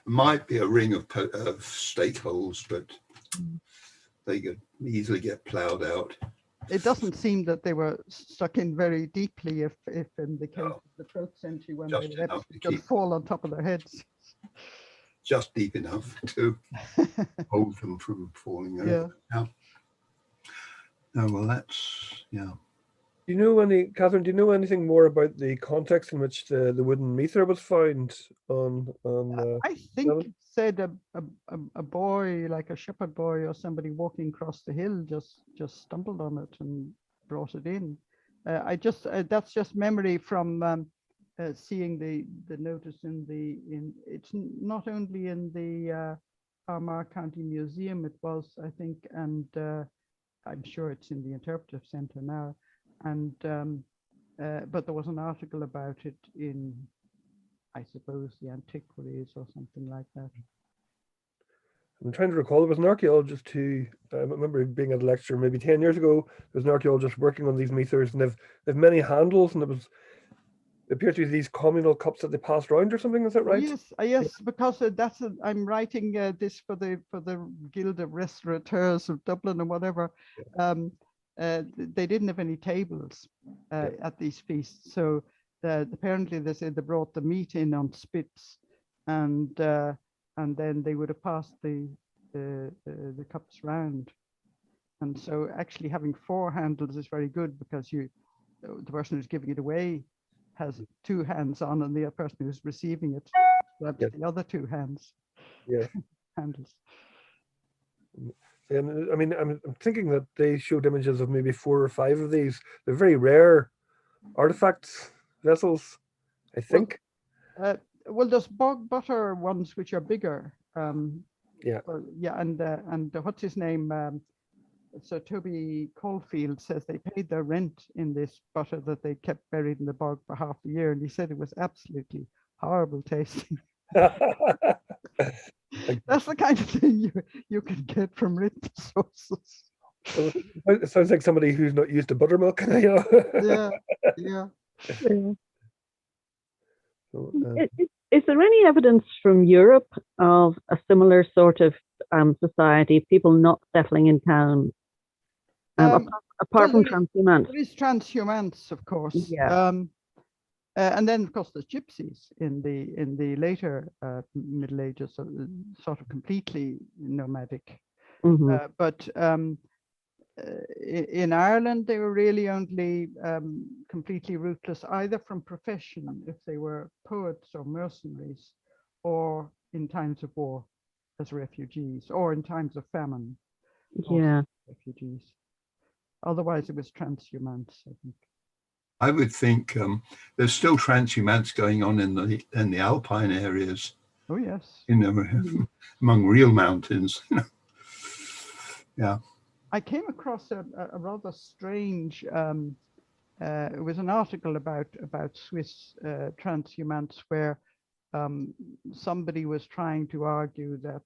might be a ring of stake holes, but they could easily get ploughed out. It doesn't seem that they were stuck in very deeply, if in the case of the 12th century, when Just they enough to would fall on top of their heads. Just deep enough to hold them from falling over. Yeah. Oh, well, that's, yeah. Do you know Katharine, do you know anything more about the context in which the wooden meter was found on I think it said a boy, like a shepherd boy or somebody walking across the hill, just stumbled on it and brought it in. That's just memory from seeing the notice in it's not only in the Armagh County Museum, it was, I think, and I'm sure it's in the Interpretive Centre now. And but there was an article about it in, I suppose, the Antiquaries or something like that. I'm trying to recall, there was an archaeologist who, I remember being at a lecture maybe 10 years ago, there was an archaeologist working on these meters, and they've many handles, and it appears to be these communal cups that they passed around or something. Is that right? Yes, because I'm writing this for the Guild of Restaurateurs of Dublin and whatever. They didn't have any tables at these feasts, so apparently they said they brought the meat in on spits, and then they would have passed the cups round. And so actually having 4 handles is very good, because the person who's giving it away has 2 hands on, and the other person who's receiving it grabs the other 2 hands. Yeah. Handles. And I mean, I'm thinking that they showed images of maybe 4 or 5 of these. They're very rare artifacts, vessels, I think. Well, there's bog butter ones which are bigger. Yeah. Well, yeah, and what's his name? So Toby Caulfield says they paid their rent in this butter that they kept buried in the bog for half the year, and he said it was absolutely horrible tasting. That's the kind of thing you can get from written sources. Well, it sounds like somebody who's not used to buttermilk. You know? Yeah, yeah. Yeah. So, Is there any evidence from Europe of a similar sort of society, people not settling in town, apart from transhumance? There is transhumance, of course. Yeah. And then, of course, there's gypsies in the later Middle Ages, sort of completely nomadic. But in Ireland, they were really only completely rootless, either from profession, if they were poets or mercenaries, or in times of war as refugees, or in times of famine. Yeah. Refugees. Otherwise, it was transhumance, I think. I would think there's still transhumance going on in the alpine areas. Oh yes. Among real mountains. Yeah. I came across a rather strange. It was an article about Swiss transhumance where somebody was trying to argue that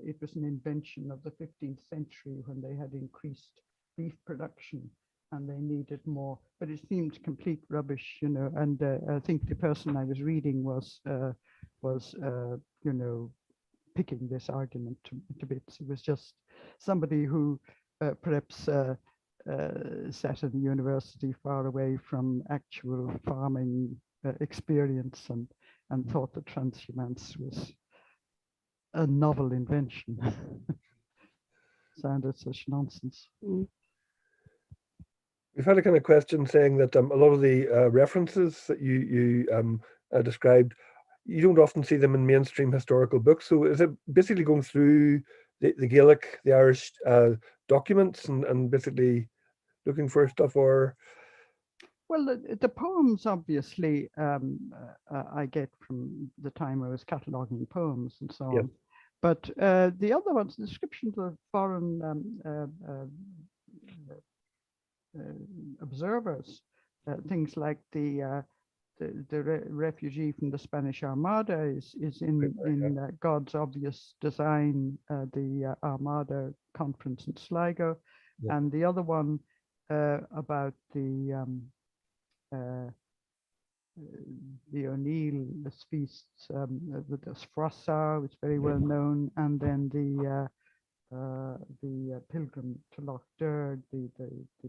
it was an invention of the 15th century when they had increased beef production and they needed more, but it seemed complete rubbish, you know. And I think the person I was reading was you know, picking this argument to bits. It was just somebody who perhaps sat in the university far away from actual farming experience and thought that transhumance was a novel invention. Sounded such nonsense. We've had a kind of question saying that a lot of the references that you described, you don't often see them in mainstream historical books. So is it basically going through the Gaelic, the Irish documents and basically looking for stuff, or? Well, the poems, obviously, I get from the time I was cataloguing poems and so on. Yep. But the other ones, descriptions of foreign observers, things like the refugee from the Spanish Armada is in God's obvious design, the Armada conference in Sligo, and the other one about the O'Neill feasts with the Sfrassa, which is very well known, and then the pilgrim to Loch Derg, the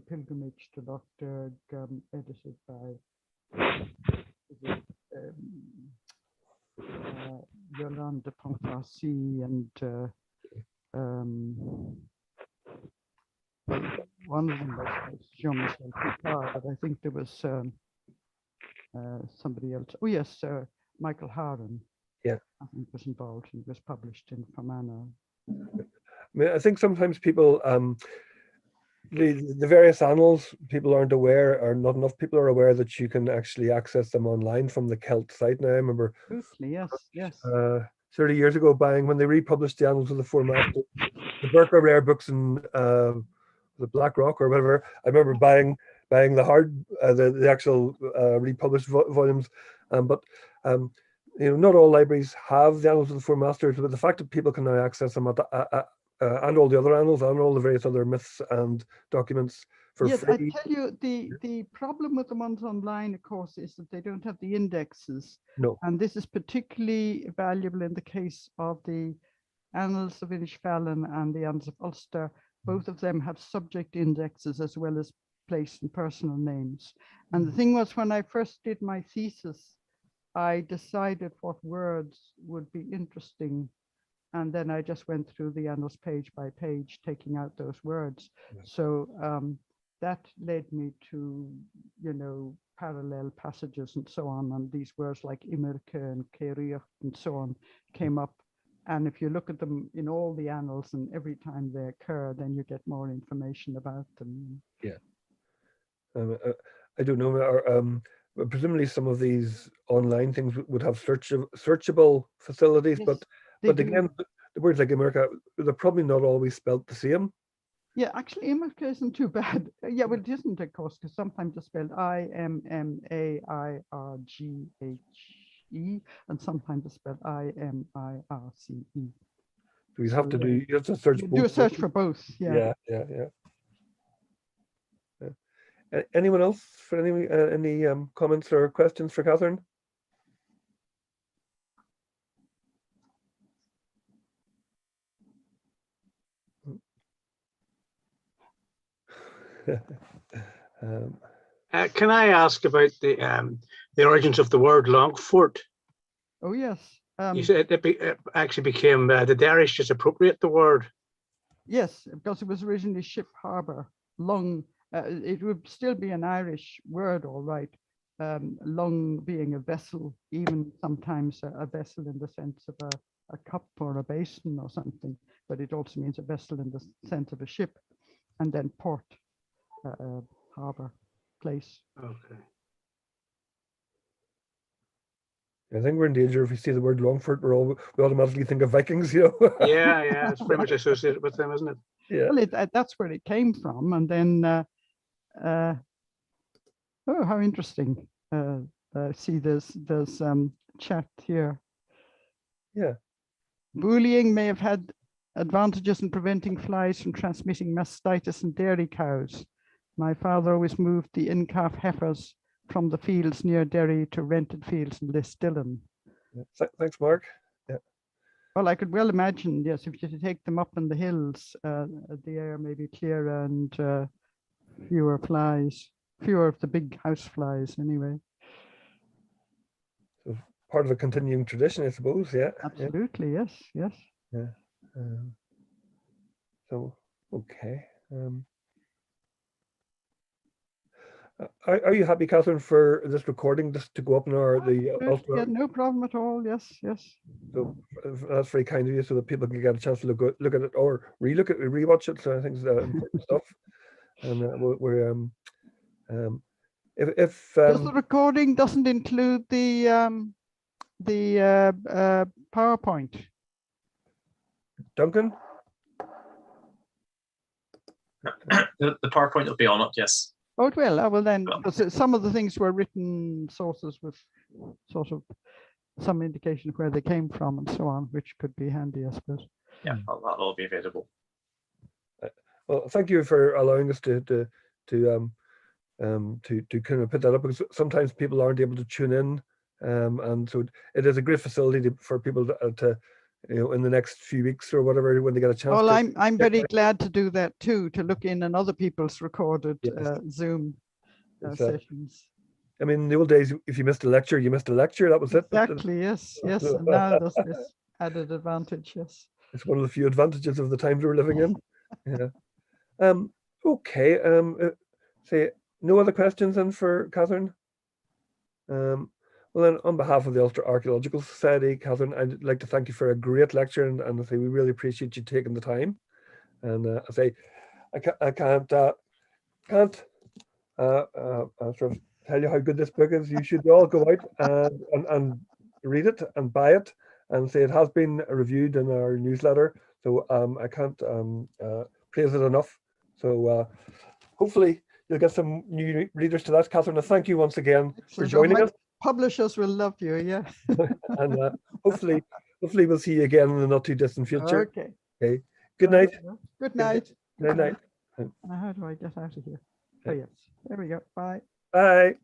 pilgrimage to Loch Derg, edited by Yolande de Pontfarcy and one of them was Jean-Michel Picard, but I think there was somebody else. Oh yes, Michael Harden. Yeah, I think was involved. He was published in Fermanagh. I mean, I think sometimes people, the various annals, people aren't aware, or not enough people are aware that you can actually access them online from the Celt site now. I remember, yes. 30 years ago, when they republished the Annals of the Four Masters, the Berkeley Rare books in the Black Rock or whatever. I remember buying the hard, the actual republished volumes, but you know, not all libraries have the Annals of the Four Masters, but the fact that people can now access them and all the other annals and all the various other myths and documents for free. I tell you, the problem with the ones online, of course, is that they don't have the indexes. No. And this is particularly valuable in the case of the Annals of Inishfallen and the Annals of Ulster. Both of them have subject indexes as well as place and personal names. And the thing was, when I first did my thesis, I decided what words would be interesting. And then I just went through the annals page by page, taking out those words. Right. So that led me to, you know, parallel passages and so on. And these words like imirke and creaght and so on came up. And if you look at them in all the annals and every time they occur, then you get more information about them. Yeah. I don't know. presumably some of these online things would have searchable facilities, Yes, but they do. again, the words like America, they're probably not always spelt the same. Yeah, actually, America isn't too bad. Yeah, well, it isn't, of course, because sometimes it's spelled Immairghe, and sometimes it's spelled Imirce. So you So, have to search you both. do a search ways. for both. Yeah. Anyone else for any comments or questions for Katharine? Can I ask about the origins of the word Longfort? Oh yes. You said it actually became the Irish just appropriate the word. Yes, because it was originally ship harbor. It would still be an Irish word, all right. Long being a vessel, even sometimes a vessel in the sense of a cup or a basin or something, but it also means a vessel in the sense of a ship, and then port, harbor, place. Okay. I think we're in danger if we see the word Longfort, we automatically think of Vikings, you know. Yeah, it's very much associated with them, isn't it? Yeah. Well, that's where it came from, and then oh, how interesting! See, there's chat here. Yeah. Bullying may have had advantages in preventing flies from transmitting mastitis in dairy cows. My father always moved the in-calf heifers from the fields near Derry to rented fields in Lisdillen. Yeah. Thanks, Mark. Yeah. Well, I could well imagine, yes, if you take them up in the hills, the air may be clearer and fewer flies, fewer of the big house flies anyway. So part of a continuing tradition, I suppose. Yeah. Absolutely, yes, yes. Yeah. So, okay. Are you happy, Katharine, for this recording just to go up in the Ulster? Yeah, no problem at all. Yes, yes. So that's very kind of you, so that people can get a chance to look at it or rewatch it. So I think it's important stuff. And we're if Does the recording doesn't include the PowerPoint? Duncan? The PowerPoint will be on it, yes. Oh, it will. Well, then, because some of the things were written sources with sort of some indication of where they came from and so on, which could be handy, I suppose. Yeah, that'll all be available. Well, thank you for allowing us to kind of put that up, because sometimes people aren't able to tune in, and so it is a great facility for people to in the next few weeks or whatever, when they get a chance. Well, I'm very glad to do that too, to look in on other people's recorded Zoom sessions. I mean, in the old days, if you missed a lecture, you missed a lecture. That was it. Exactly. Yes. Yes. And now there's this added advantage. Yes. It's one of the few advantages of the times we're living in. Yeah. Okay. Say no other questions then for Katharine. Well, then, on behalf of the Ulster Archaeological Society, Katharine, I'd like to thank you for a great lecture, and I say we really appreciate you taking the time. And I say I can't sort of tell you how good this book is. You should all go out and read it and buy it, and say it has been reviewed in our newsletter. So I can't praise it enough. So hopefully you'll get some new readers to that, Katharine. Thank you once again for joining us. Publishers will love you, yeah. And hopefully we'll see you again in the not too distant future. Okay. Okay. Good night. Good night. Good night. Now, how do I get out of here? Oh yes, there we go. Bye. Bye.